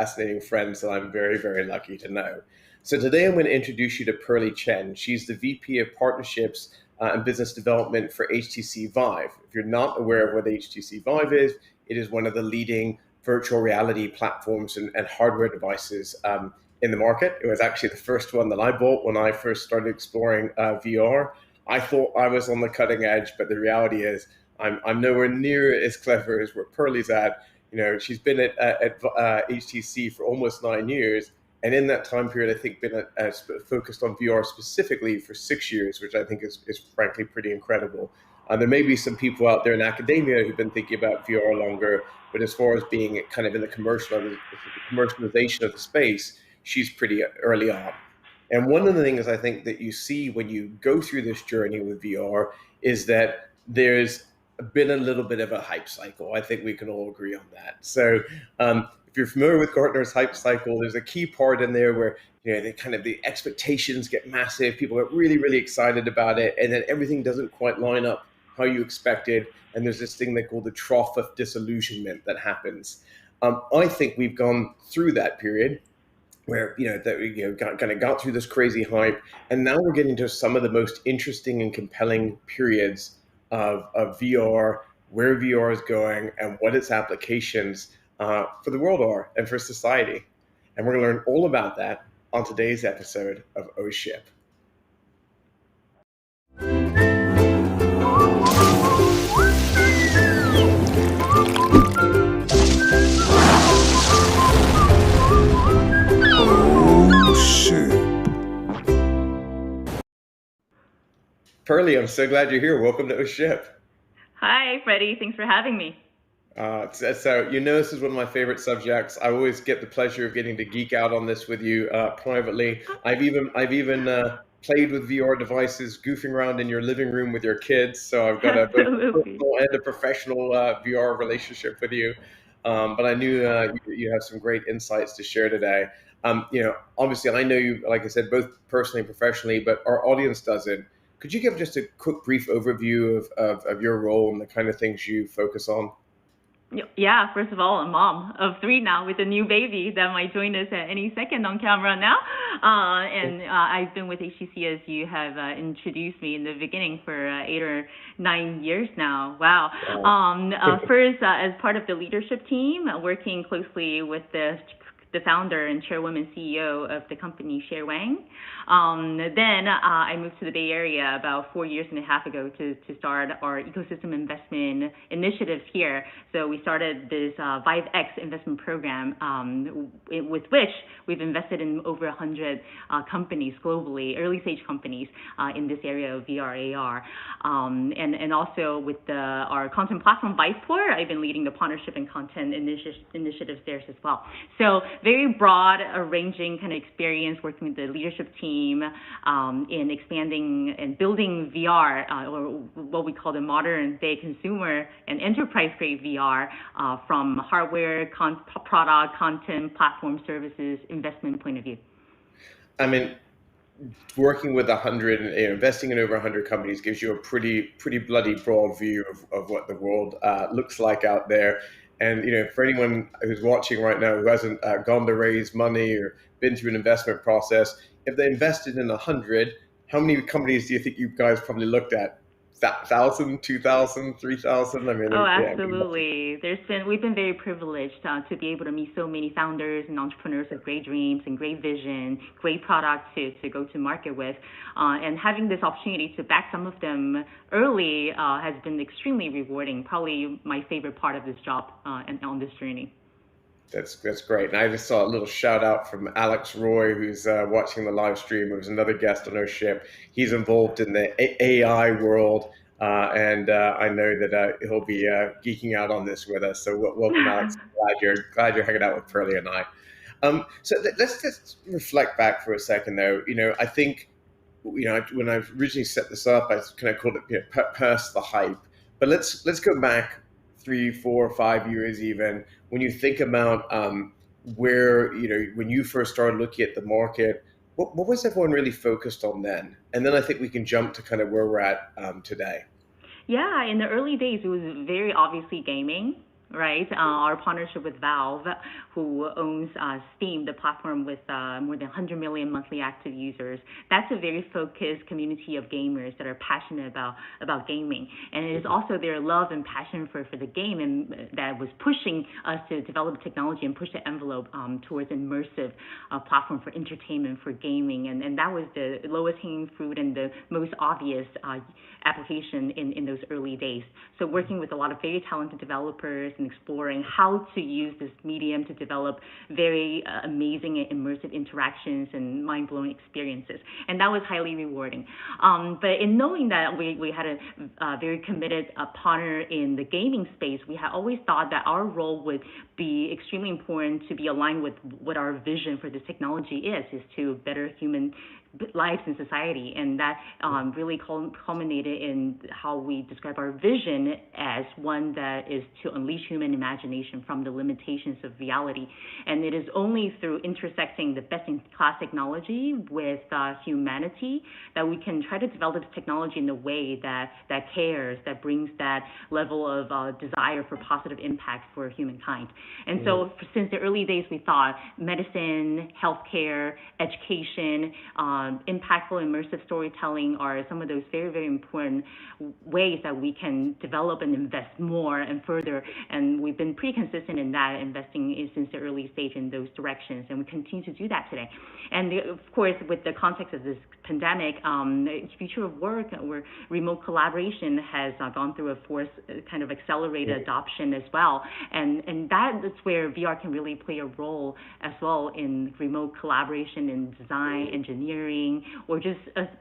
fascinating friends that I'm very, very lucky to know. So today I'm going to introduce you to Pearly Chen. She's the VP of Partnerships and Business Development for HTC VIVE. If you're not aware of what HTC VIVE is, it is one of the leading virtual reality platforms and hardware devices in the market. It was actually the first one that I bought when I first started exploring VR. I thought I was on the cutting edge, but the reality is I'm nowhere near as clever as where Pearly's at. She's been at HTC for almost 9 years, and in that time period, I think been focused on VR specifically for 6 years, which I think is frankly pretty incredible. There may be some people out there in academia who've been thinking about VR longer, but as far as being kind of in the commercialization of the space, she's pretty early on. And one of the things I think that you see when you go through this journey with VR is that there's been a little bit of a hype cycle. I think we can all agree on that. So if you're familiar with Gartner's hype cycle, there's a key part in there where the expectations get massive, people get really, really excited about it, and then everything doesn't quite line up how you expected. And there's this thing they call the trough of disillusionment that happens. I think we've gone through that period where got through this crazy hype, and now we're getting to some of the most interesting and compelling periods of VR, where VR is going, and what its applications for the world are and for society. And we're going to learn all about that on today's episode of Oh Ship. Pearly, I'm so glad you're here. Welcome to Oh Ship. Hi, Freddie. Thanks for having me. So this is one of my favorite subjects. I always get the pleasure of getting to geek out on this with you privately. I've even played with VR devices, goofing around in your living room with your kids. So I've got both a personal and a professional VR relationship with you. But I knew you have some great insights to share today. Obviously, I know you, like I said, both personally and professionally, but our audience doesn't. Could you give just a quick, brief overview of your role and the kind of things you focus on? Yeah, first of all, a mom of 3 now with a new baby that might join us at any second on camera now. I've been with HTC, as you have introduced me in the beginning, for 8 or 9 years now. Wow. First, as part of the leadership team, working closely with the founder and chairwoman CEO of the company, Sher Wang. Then I moved to the Bay Area about 4.5 years ago to start our ecosystem investment initiatives here. So we started this VIVE-X investment program, with which we've invested in over 100 companies globally, early stage companies in this area of VR, AR. And also with our content platform, VivePort, I've been leading the partnership and content initiatives there as well. So very broad ranging kind of experience working with the leadership team in expanding and building VR, or what we call the modern day consumer and enterprise grade VR, from hardware, product, content, platform, services, investment point of view. I mean, working with 100, investing in over 100 companies gives you a pretty bloody broad view of what the world looks like out there. And for anyone who's watching right now who hasn't gone to raise money or been through an investment process, if they invested in 100, how many companies do you think you guys probably looked at? 1,000, 2,000, 3,000? I mean, absolutely. We've been very privileged to be able to meet so many founders and entrepreneurs with great dreams and great vision, great products to go to market with, and having this opportunity to back some of them early has been extremely rewarding. Probably my favorite part of this job and on this journey. That's great. And I just saw a little shout out from Alex Roy, who's watching the live stream. Who's another guest on our ship. He's involved in the AI world, and I know that he'll be geeking out on this with us. So welcome, Alex. Glad you're hanging out with Pearly and I. So let's just reflect back for a second, though. I think when I originally set this up, I kind of called it past the hype. But let's go back 3, 4, 5 years even, when you think about where, when you first started looking at the market, what was everyone really focused on then? And then I think we can jump to kind of where we're at today. Yeah, in the early days, it was very obviously gaming. right? Our partnership with Valve, who owns Steam, the platform with more than 100 million monthly active users. That's a very focused community of gamers that are passionate about gaming. And it is also their love and passion for the game and that was pushing us to develop technology and push the envelope towards immersive platform for entertainment, for gaming. And that was the lowest hanging fruit and the most obvious application in those early days. So working with a lot of very talented developers and exploring how to use this medium to develop very amazing and immersive interactions and mind-blowing experiences. And that was highly rewarding. But in knowing that we had a very committed partner in the gaming space, we had always thought that our role would be extremely important to be aligned with what our vision for this technology is to better human lives in society. And that really culminated in how we describe our vision as one that is to unleash human imagination from the limitations of reality. And it is only through intersecting the best-in-class technology with humanity that we can try to develop this technology in a way that cares, that brings that level of desire for positive impact for humankind. And so since the early days, we thought medicine, healthcare, education, impactful immersive storytelling are some of those very, very important ways that we can develop and invest more and further. And we've been pretty consistent in that, investing since the early stage in those directions, and we continue to do that today. And of course, with the context of this pandemic, the future of work where remote collaboration has gone through a forced kind of accelerated adoption as well. And that is where VR can really play a role as well in remote collaboration in design, engineering, or just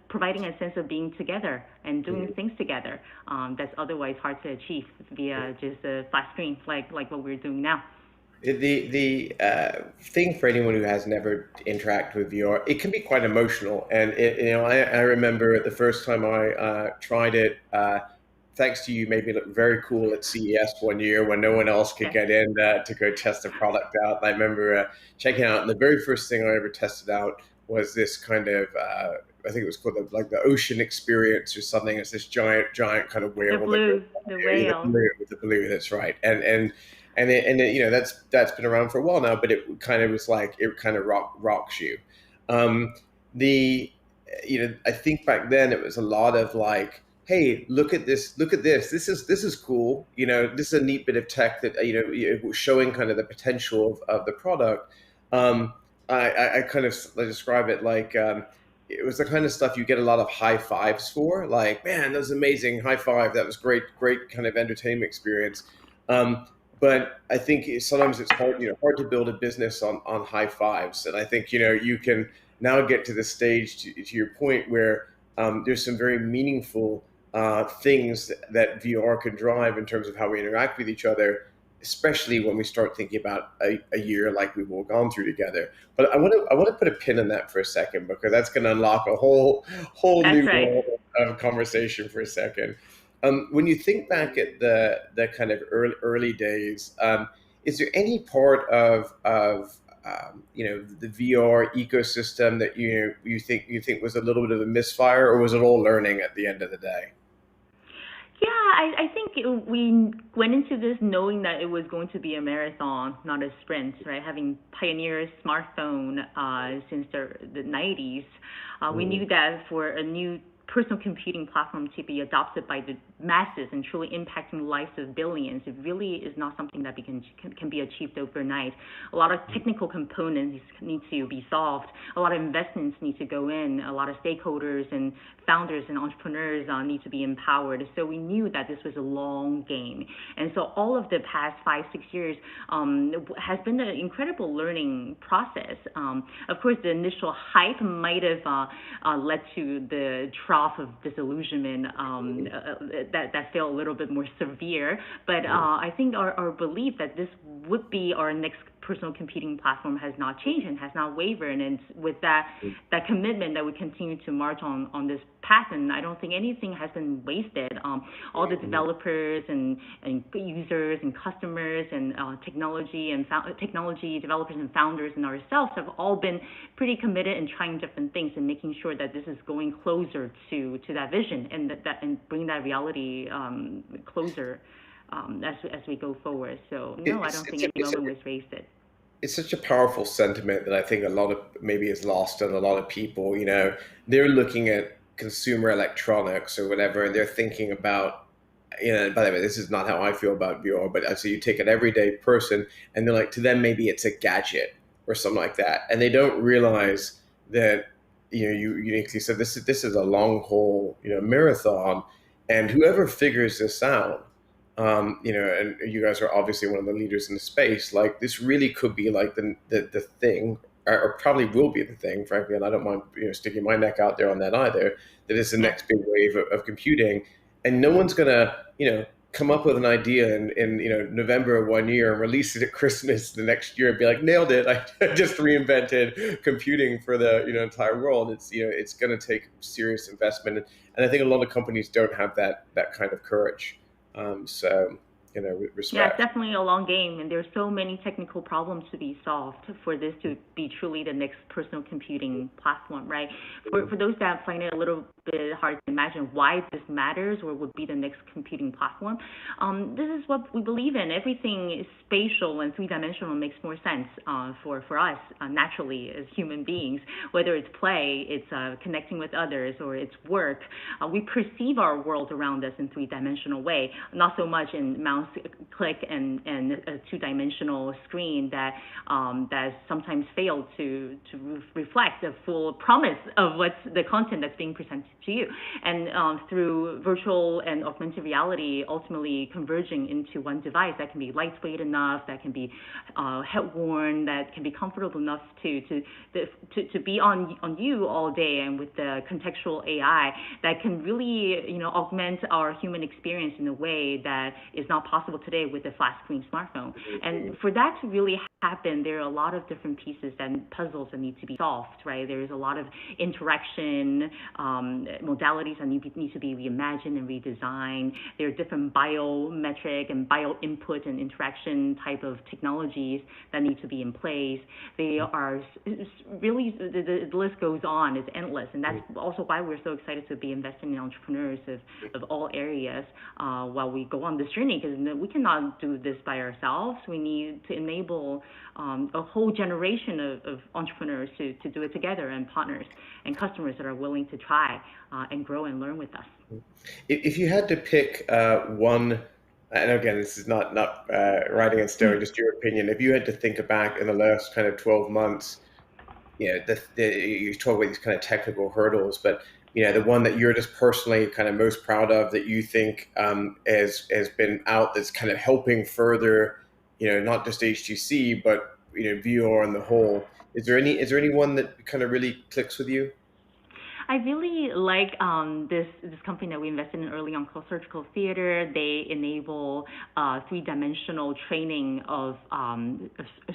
providing a sense of being together and doing things together that's otherwise hard to achieve via just a flat screen like what we're doing now. The thing for anyone who has never interacted with VR, it can be quite emotional. And I remember the first time I tried it. Thanks to you, made me look very cool at CES one year when no one else could get in to go test the product out. I remember checking out, and the very first thing I ever tested out was this kind of, I think it was called the ocean experience or something. It's this giant kind of whale. The whale. The blue, that's right. And that's been around for a while now, but it kind of was like, it kind of rocks you. I think back then it was a lot of like, hey, look at this, this is cool. This is a neat bit of tech that, showing kind of the potential of the product. I kind of describe it like, it was the kind of stuff you get a lot of high fives for, like, man, that was amazing, high five, that was great kind of entertainment experience. But I think sometimes it's hard to build a business on high fives. And I think, you can now get to the stage, to your point, where there's some very meaningful things that VR can drive in terms of how we interact with each other, especially when we start thinking about a year like we've all gone through together. But I want to put a pin in that for a second, because that's going to unlock a whole new world of conversation for a second. When you think back at the kind of early days, is there any part of the VR ecosystem that you think was a little bit of a misfire, or was it all learning at the end of the day? Yeah, I think we went into this knowing that it was going to be a marathon, not a sprint, right? Having pioneered smartphone since the 90s, we knew that for a new personal computing platform to be adopted by the masses and truly impacting the lives of billions, it really is not something that can be achieved overnight. A lot of technical components need to be solved. A lot of investments need to go in. A lot of stakeholders and founders and entrepreneurs need to be empowered. So we knew that this was a long game. And so all of the past 5-6 years has been an incredible learning process. Of course, the initial hype might have led to the trough of disillusionment that felt a little bit more severe. But I think our belief that this would be our next personal computing platform has not changed and has not wavered. And with that commitment that we continue to march on this path, and I don't think anything has been wasted. All the developers and users and customers and technology developers and founders and ourselves have all been pretty committed in trying different things and making sure that this is going closer to that vision and that bring that reality closer as we go forward. So no, I don't think any moment was wasted. It's such a powerful sentiment that I think a lot of maybe is lost on a lot of people. They're looking at consumer electronics or whatever, and they're thinking about, by the way, this is not how I feel about VR, but so you take an everyday person and they're like, to them, maybe it's a gadget or something like that. And they don't realize that, you uniquely said this is a long haul, marathon. And whoever figures this out, and you guys are obviously one of the leaders in the space. Like, this really could be like the thing, or probably will be the thing, frankly. And I don't mind sticking my neck out there on that either. That is the next big wave of computing, and no one's gonna come up with an idea in November of one year and release it at Christmas the next year and be like, nailed it! I just reinvented computing for the entire world. It's going to take serious investment, and I think a lot of companies don't have that kind of courage. So, respect. Yeah, it's definitely a long game, and there's so many technical problems to be solved for this to be truly the next personal computing platform, right? For those that find it a little bit hard to imagine why this matters or would be the next computing platform, this is what we believe in. Everything is spatial and three-dimensional makes more sense for us naturally as human beings, whether it's play, it's connecting with others, or it's work. We perceive our world around us in three-dimensional way, not so much in mouse click and a two-dimensional screen that sometimes fail to reflect the full promise of what's the content that's being presented to you. And through virtual and augmented reality ultimately converging into one device that can be lightweight enough, that can be head-worn, that can be comfortable enough to be on you all day, and with the contextual AI that can really augment our human experience in a way that is not possible today with a flat screen smartphone. And for that to really happen, there are a lot of different pieces and puzzles that need to be solved, right? There's a lot of interaction modalities that need to be reimagined and redesigned. There are different biometric and bio input and interaction type of technologies that need to be in place. They are really, the list goes on, it's endless. And that's also why we're so excited to be investing in entrepreneurs of all areas while we go on this journey, because we cannot do this by ourselves. We need to enable a whole generation of entrepreneurs to do it together, and partners and customers that are willing to try and grow and learn with us. If you had to pick one, and again, this is not writing in stone, just your opinion. If you had to think back in the last kind of 12 months, you talk about these kind of technical hurdles, but the one that you're just personally kind of most proud of that you think has been out that's kind of helping further, not just HTC, but VR on the whole. Is there any one that kind of really clicks with you? I really like this company that we invested in early on called Surgical Theater. They enable three-dimensional training of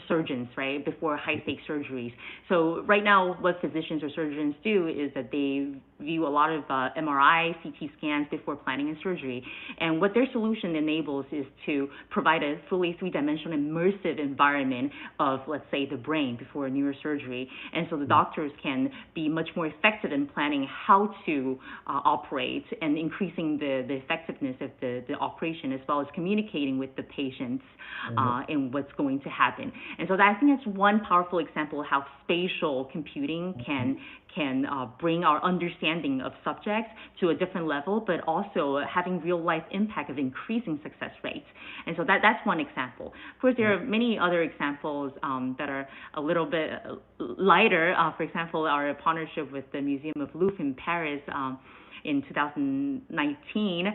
surgeons, right, before high-stakes surgeries. So right now, what physicians or surgeons do is that they view a lot of MRI, CT scans before planning a surgery. And what their solution enables is to provide a fully three-dimensional immersive environment of, let's say, the brain before a neurosurgery. And so the doctors can be much more effective in planning how to operate and increasing the effectiveness of the operation, as well as communicating with the patients and what's going to happen. And so I think that's one powerful example of how spatial computing can bring our understanding of subjects to a different level, but also having real-life impact of increasing success rates. And so that's one example. Of course, there are many other examples that are a little bit lighter. For example, our partnership with the Museum of Louvre in Paris in 2019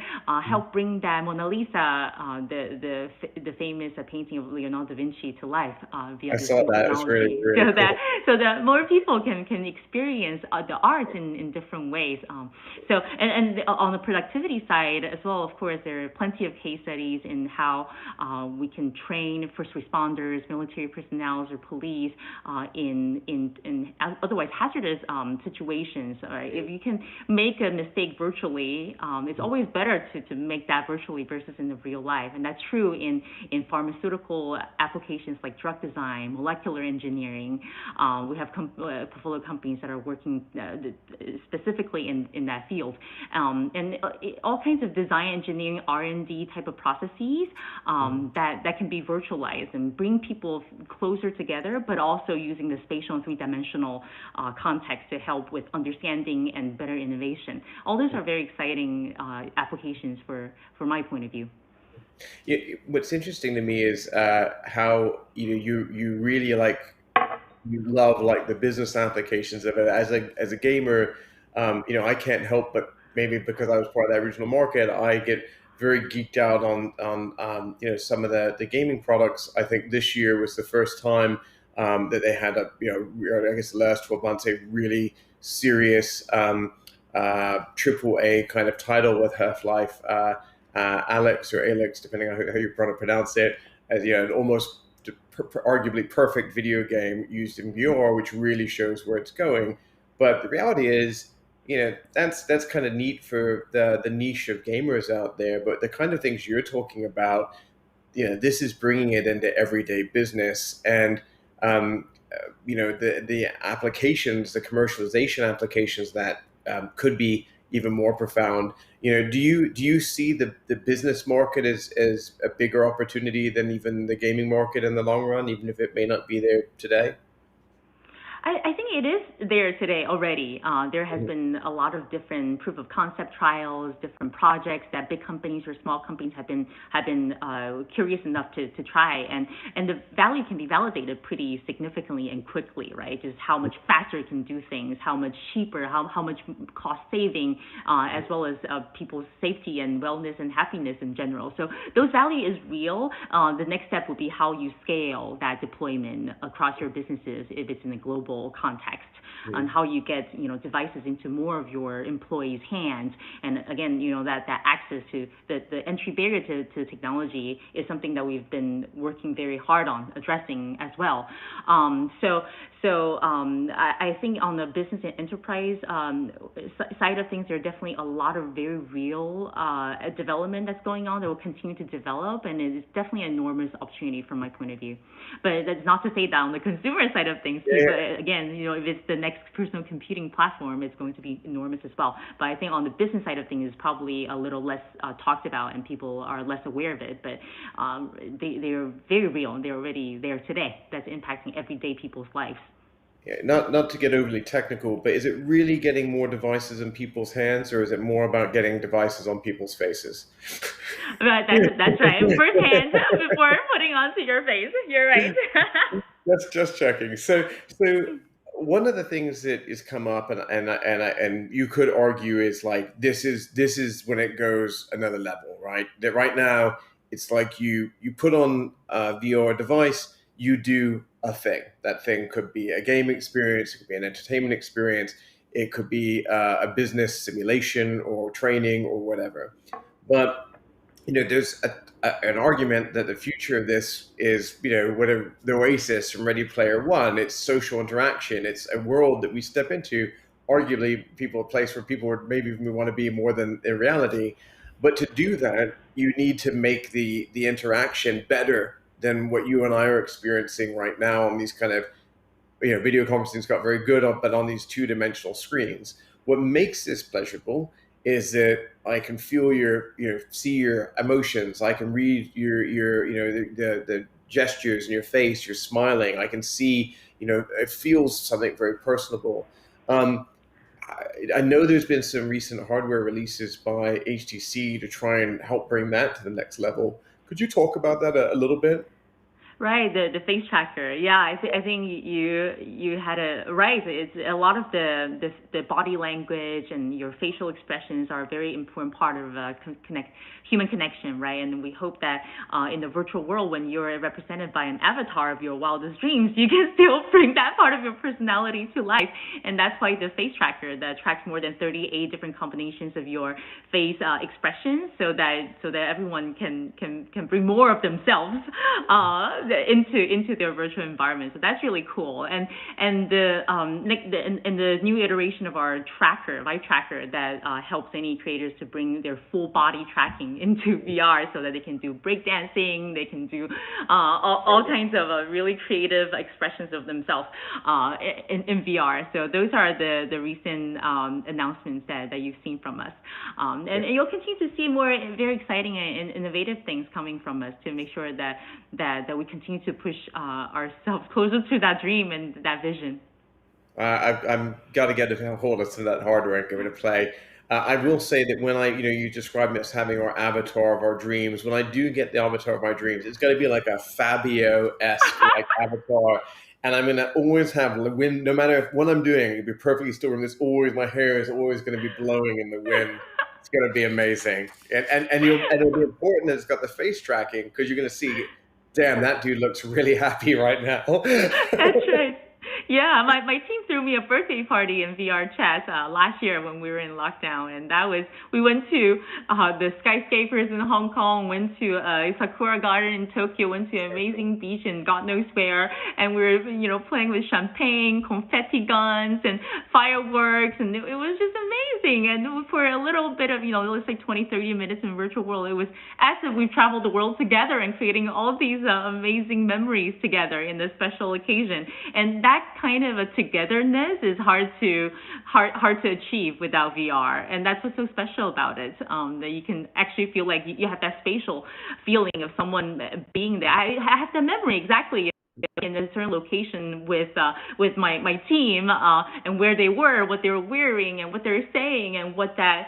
helped bring that Mona Lisa, the famous painting of Leonardo da Vinci, to life via this technology. That. It was really, really cool. So that more people can experience the art in different ways. So and on the productivity side as well, of course, there are plenty of case studies in how we can train first responders, military personnel, or police in otherwise hazardous situations. Right? If you can make a mistake mistake virtually, it's always better to make that virtually versus in the real life. And that's true in pharmaceutical applications like drug design, molecular engineering. We have portfolio companies that are working specifically in that field. And all kinds of design, engineering, R&D type of processes that can be virtualized and bring people closer together, but also using the spatial and three-dimensional context to help with understanding and better innovation. All those are very exciting applications from my point of view. Yeah, what's interesting to me is how you really you love like the business applications of it. As a gamer, I can't help but maybe because I was part of that original market, I get very geeked out on some of the gaming products. I think this year was the first time that they had I guess the last 12 months a really serious triple A kind of title with Half-Life. Alex or Alex, depending on how you pronounce it, as an almost arguably perfect video game used in VR, which really shows where it's going. But the reality is, that's kind of neat for the niche of gamers out there. But the kind of things you're talking about, this is bringing it into everyday business, and the applications, the commercialization applications that could be even more profound. Do you see the business market as a bigger opportunity than even the gaming market in the long run, even if it may not be there today? I think it is there today already. There has been a lot of different proof of concept trials, different projects that big companies or small companies have been curious enough to try, and the value can be validated pretty significantly and quickly, right? Just how much faster it can do things, how much cheaper, how much cost saving, as well as people's safety and wellness and happiness in general. So those value is real. The next step would be how you scale that deployment across your businesses if it's in a global context, on how you get devices into more of your employees' hands. And again, that access to the entry barrier to technology is something that we've been working very hard on addressing as well. So I think on the business and enterprise side of things, there are definitely a lot of very real development that's going on that will continue to develop, and it is definitely an enormous opportunity from my point of view. But that's not to say that on the consumer side of things, too, but again, if it's the next personal computing platform, it's going to be enormous as well. But I think on the business side of things, it's probably a little less talked about, and people are less aware of it. But they're very real, and they're already there today. That's impacting everyday people's lives. Yeah, not to get overly technical, but is it really getting more devices in people's hands, or is it more about getting devices on people's faces? Right, that's right. First hand before putting onto your face. You're right. That's just checking. So one of the things that has come up, and you could argue is like this is when it goes another level, right? That right now it's like you put on a VR device, you do a thing. That thing could be a game experience, it could be an entertainment experience, it could be a business simulation or training or whatever. But there's an argument that the future of this is, whatever the Oasis from Ready Player One. It's social interaction. It's a world that we step into, arguably a place where people would maybe even want to be more than in reality. But to do that, you need to make the interaction better than what you and I are experiencing right now on these kind of, video conferencing's got very good on, but on these two-dimensional screens. What makes this pleasurable is that I can feel see your emotions. I can read the gestures in your face. You're smiling. I can see, it feels something very personable. I know there's been some recent hardware releases by HTC to try and help bring that to the next level. Could you talk about that a little bit? Right, the face tracker. Yeah, I think you had it right. It's a lot of the body language and your facial expressions are a very important part of human connection, right? And we hope that in the virtual world, when you're represented by an avatar of your wildest dreams, you can still bring that part of your personality to life. And that's why the face tracker that tracks more than 38 different combinations of your face expressions, so that everyone can bring more of themselves into their virtual environment. So that's really cool. And the new iteration of our tracker, VIVE tracker, that helps any creators to bring their full body tracking into VR, so that they can do breakdancing, they can do all kinds of really creative expressions of themselves in VR. So those are the recent announcements that you've seen from us. And you'll continue to see more very exciting and innovative things coming from us to make sure that we continue to push ourselves closer to that dream and that vision. I'm got to get a hold of some of that hardware and give it a play. I will say that when you describe it as having our avatar of our dreams. When I do get the avatar of my dreams, it's going to be like a Fabio-esque like avatar, and I'm going to always have the wind, no matter what I'm doing, it'll be perfectly still. And there's always my hair is always going to be blowing in the wind. It's going to be amazing, and it'll be important that it's got the face tracking, because you're going to see, damn, that dude looks really happy right now. That's right. Yeah, my team threw me a birthday party in VR chat last year when we were in lockdown, and we went to the skyscrapers in Hong Kong, went to Sakura Garden in Tokyo, went to an amazing beach in God knows where, and we were playing with champagne, confetti guns, and fireworks, and it was just amazing. And for a little bit of it was like 20-30 minutes in virtual world, it was as if we've traveled the world together and creating all these amazing memories together in this special occasion. And that kind of a togetherness is hard to achieve without VR, and that's what's so special about it. That you can actually feel like you have that spatial feeling of someone being there. I have the memory exactly in a certain location with my team and where they were, what they were wearing, and what they were saying, and what that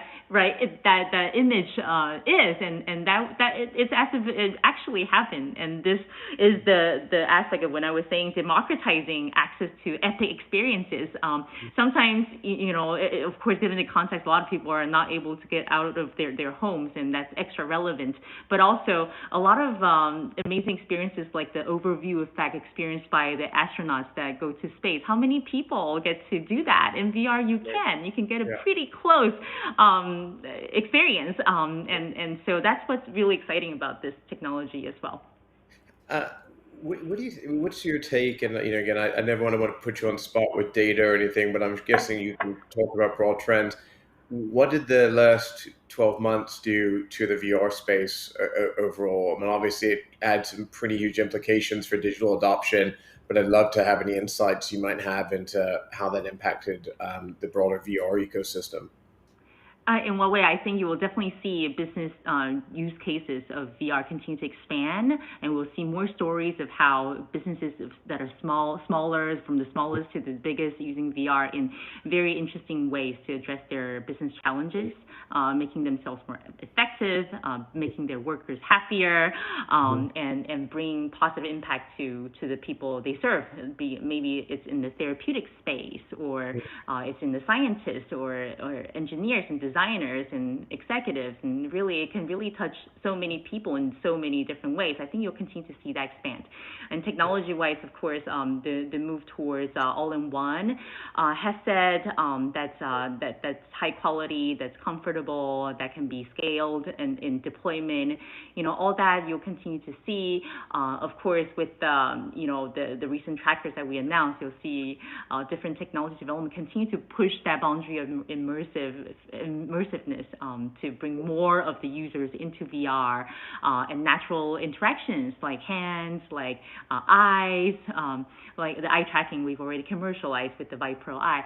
image is, and that it's as if it actually happened. And this is the aspect of when I was saying democratizing access to epic experiences. Sometimes of course, given the context, a lot of people are not able to get out of their homes, and that's extra relevant. But also a lot of amazing experiences, like the overview effect experienced by the astronauts that go to space. How many people get to do that in VR? You can get a pretty close experience, and so that's what's really exciting about this technology as well. What do what's your take? And again, I never want to put you on the spot with data or anything, but I'm guessing you can talk about broad trends. What did the last 12 months do to the VR space overall? I mean, obviously it had some pretty huge implications for digital adoption, but I'd love to have any insights you might have into how that impacted the broader VR ecosystem. In what way? I think you will definitely see business use cases of VR continue to expand, and we'll see more stories of how businesses that are smaller, from the smallest to the biggest, using VR in very interesting ways to address their business challenges, making themselves more effective, making their workers happier, and bring positive impact to the people they serve. Maybe it's in the therapeutic space, or it's in the scientists or engineers and designers and executives, and really it can really touch so many people in so many different ways. I think you'll continue to see that expand. And technology-wise, of course, the move towards all-in-one headset that's high quality, that's comfortable, that can be scaled and in deployment, all that you'll continue to see. Of course, with the recent trackers that we announced, you'll see different technology development continue to push that boundary of immersiveness to bring more of the users into VR, and natural interactions like hands, like eyes, like the eye tracking we've already commercialized with the VIVE Pro Eye.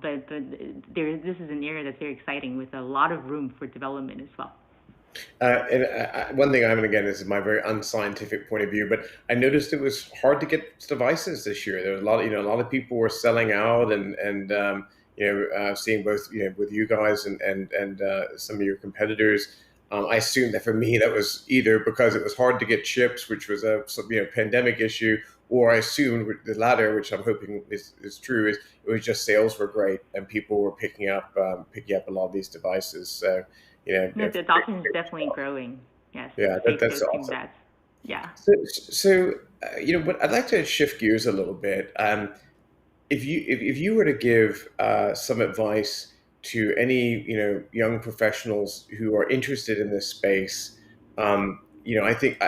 But this is an area that's very exciting, with a lot of room for development as well. One thing, again, this is my very unscientific point of view, but I noticed it was hard to get devices this year. There was a lot of people were selling out, and seeing both with you guys and some of your competitors. I assume that for me that was either because it was hard to get chips, which was a pandemic issue, or I assumed the latter, which I'm hoping is true, is it was just sales were great and people were picking up a lot of these devices. So the adoption is definitely growing. Yes. Yeah, that's awesome. Yeah. So but I'd like to shift gears a little bit. If you were to give some advice to any young professionals who are interested in this space, I think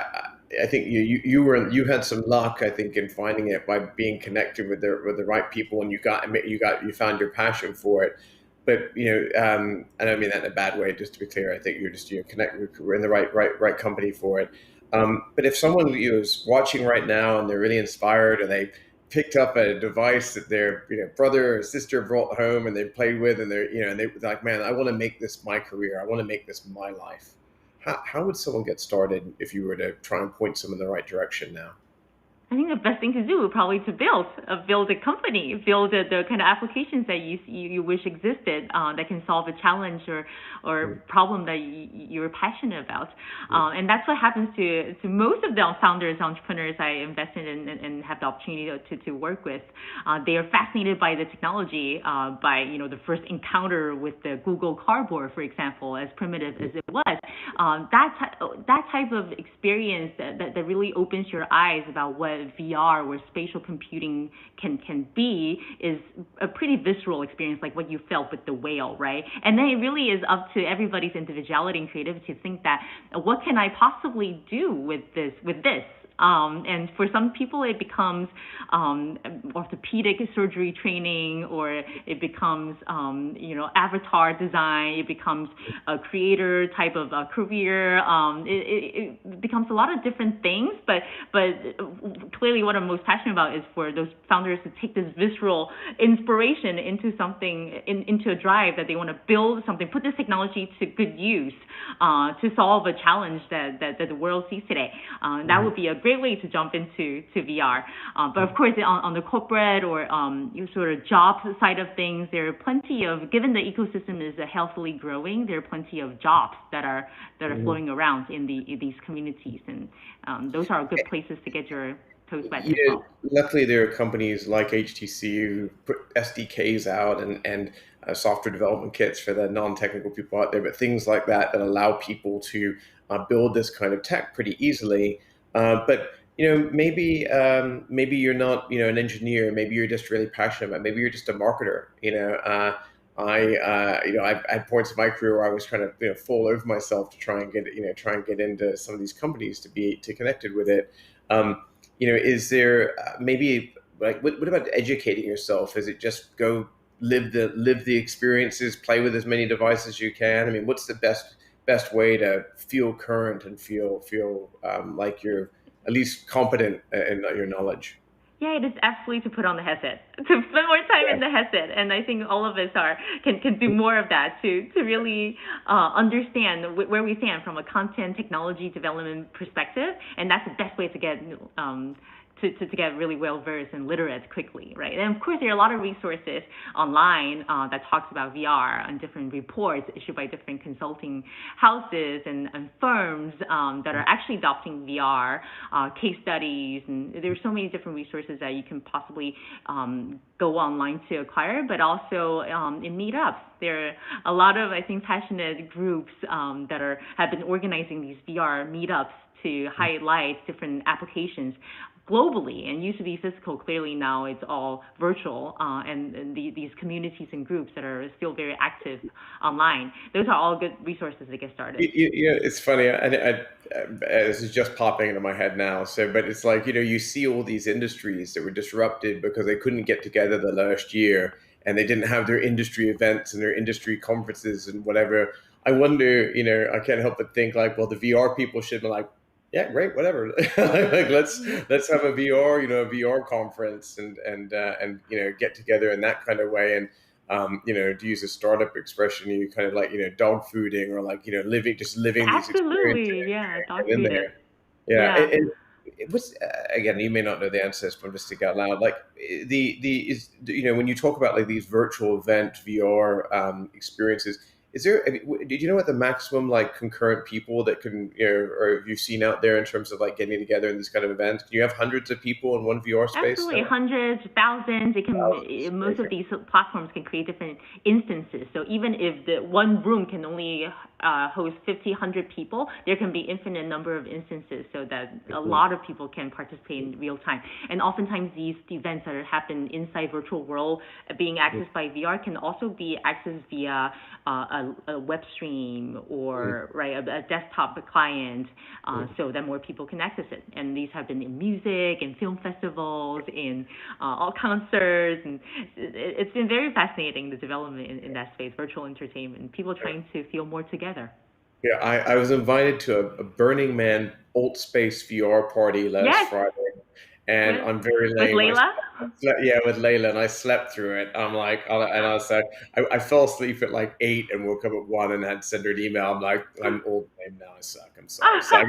I think you had some luck, I think, in finding it by being connected with the right people, and you found your passion for it. But I don't mean that in a bad way. Just to be clear, I think we're in the right company for it. But if someone is watching right now and they're really inspired and they picked up a device that their brother or sister brought home and they played with, and they're like, man, I want to make this my career. I want to make this my life. How would someone get started if you were to try and point someone in the right direction now? I think the best thing to do would probably to build a company, build the kind of applications that you wish existed that can solve a challenge or problem that you're passionate about. And that's what happens to most of the founders, entrepreneurs I invested in and have the opportunity to work with. They are fascinated by the technology, by the first encounter with the Google Cardboard, for example, as primitive as it was. That type of experience that really opens your eyes about what VR, where spatial computing can be, is a pretty visceral experience, like what you felt with the whale, right? And then it really is up to everybody's individuality and creativity to think that, what can I possibly do with this? And for some people, it becomes orthopedic surgery training, or it becomes, avatar design. It becomes a creator type of career. It becomes a lot of different things. But clearly, what I'm most passionate about is for those founders to take this visceral inspiration into something, into a drive that they want to build something, put this technology to good use, to solve a challenge that the world sees today. That would be a great way to jump into VR. But of course, on the corporate or sort of job side of things, there are plenty of, given the ecosystem is healthily growing, there are plenty of jobs that are floating around in these communities, and those are good places to get your toes wet as well. Luckily, there are companies like HTC who put SDKs out and software development kits for the non-technical people out there, but things like that allow people to build this kind of tech pretty easily. But maybe you're not an engineer. Maybe you're just really passionate about it. Maybe you're just a marketer. I've had points in my career where I was trying to fall over myself to try and get into some of these companies to connected with it. Is there maybe, like, what about educating yourself? Is it just go live the experiences, play with as many devices as you can? I mean, what's the best way to feel current and feel like you're at least competent in your knowledge? Yeah, it is absolutely to put on the headset, to spend more time in the headset, and I think all of us can do more of that to really understand where we stand from a content technology development perspective, and that's the best way to get to get really well versed and literate quickly, right? And of course, there are a lot of resources online that talks about VR and different reports issued by different consulting houses and firms that are actually adopting VR, case studies, and there's so many different resources that you can possibly go online to acquire, but also in meetups. There are a lot of, I think, passionate groups that have been organizing these VR meetups to highlight different applications globally, and used to be physical. Clearly now it's all virtual, and these communities and groups that are still very active online. Those are all good resources to get started. It's funny. This is just popping into my head now. But it's like, you see all these industries that were disrupted because they couldn't get together the last year, and they didn't have their industry events and their industry conferences and whatever. I wonder, I can't help but think, like, well, the VR people should be like, yeah, great, whatever. Like, let's have a VR conference and get together in that kind of way. And to use a startup expression, you kind of like dog fooding, or like living these Absolutely, yeah, dog fooding. Yeah. And it was, again, you may not know the answer, but I'm just thinking out loud. Like when you talk about like these virtual event VR experiences. Did you know what the maximum like concurrent people that can, or have you seen out there in terms of like getting together in these kind of events? Can you have hundreds of people in one VR space? Absolutely, hundreds, thousands. Most of these platforms can create different instances. So even if the one room can only host 50, 100 people, there can be infinite number of instances so that a lot of people can participate in real time. And oftentimes these events that happen inside virtual world being accessed by VR can also be accessed via a a web stream Mm. or right a desktop client, so that more people can access it. And these have been in music and film festivals, in all concerts, and it's been very fascinating, the development in that space, virtual entertainment, people trying to feel more together. Yeah, I was invited to a Burning Man Alt Space VR party last Yes, Friday, and with I'm very with lame. Layla. Yeah, with Layla, and I slept through it. I'm like, and I said, I fell asleep at like 8 and woke up at 1 and had to send her an email. I'm like, I'm old lame now. I suck. I'm sorry. So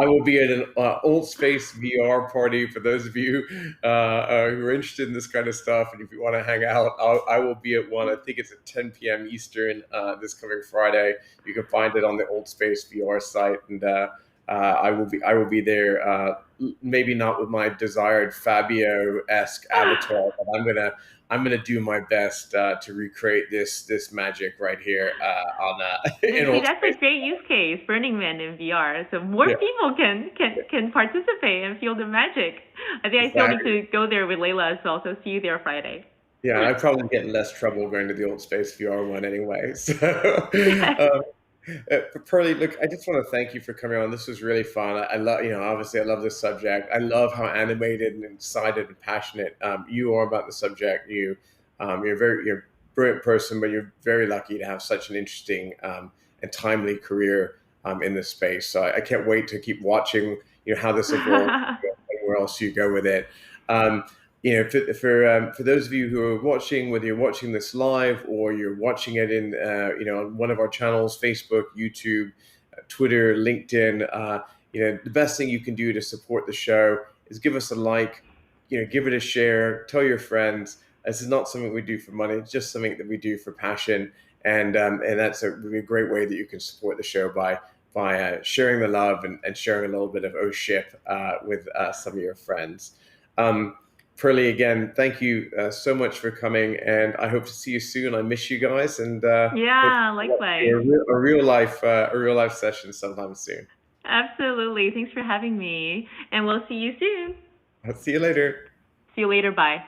I will be at an Old Space VR party for those of you who are interested in this kind of stuff. And if you want to hang out, I will be at one. I think it's at 10 p.m. Eastern this coming Friday. You can find it on the Old Space VR site, and I will be there. Maybe not with my desired Fabio-esque avatar, but I'm gonna do my best to recreate this magic right here on in See, Old that's Space. a great use case, Burning Man in VR. So more Yeah, people can participate and feel the magic. I think I still need exactly. to go there with Layla as well. So see you there Friday. Yeah, and I probably get in less trouble going to the Old Space VR one anyway. So, Yes. Pearly, look, I just want to thank you for coming on. This was really fun. I love, obviously, I love this subject. I love how animated and excited and passionate you are about the subject. You're a brilliant person, but you're very lucky to have such an interesting and timely career in this space. So I can't wait to keep watching, how this evolves, and where else you go with it. Um, for those of you who are watching, whether you're watching this live or you're watching it in on one of our channels, Facebook, YouTube, Twitter, LinkedIn, the best thing you can do to support the show is give us a like, give it a share, tell your friends. This is not something we do for money; it's just something that we do for passion, and that's a really great way that you can support the show by sharing the love and sharing a little bit of oh ship with some of your friends. Um, Pearly, again, thank you so much for coming, and I hope to see you soon. I miss you guys, and hopefully Yeah, we'll do likewise. a real life session sometime soon. Absolutely. Thanks for having me. And we'll see you soon. I'll see you later. See you later. Bye.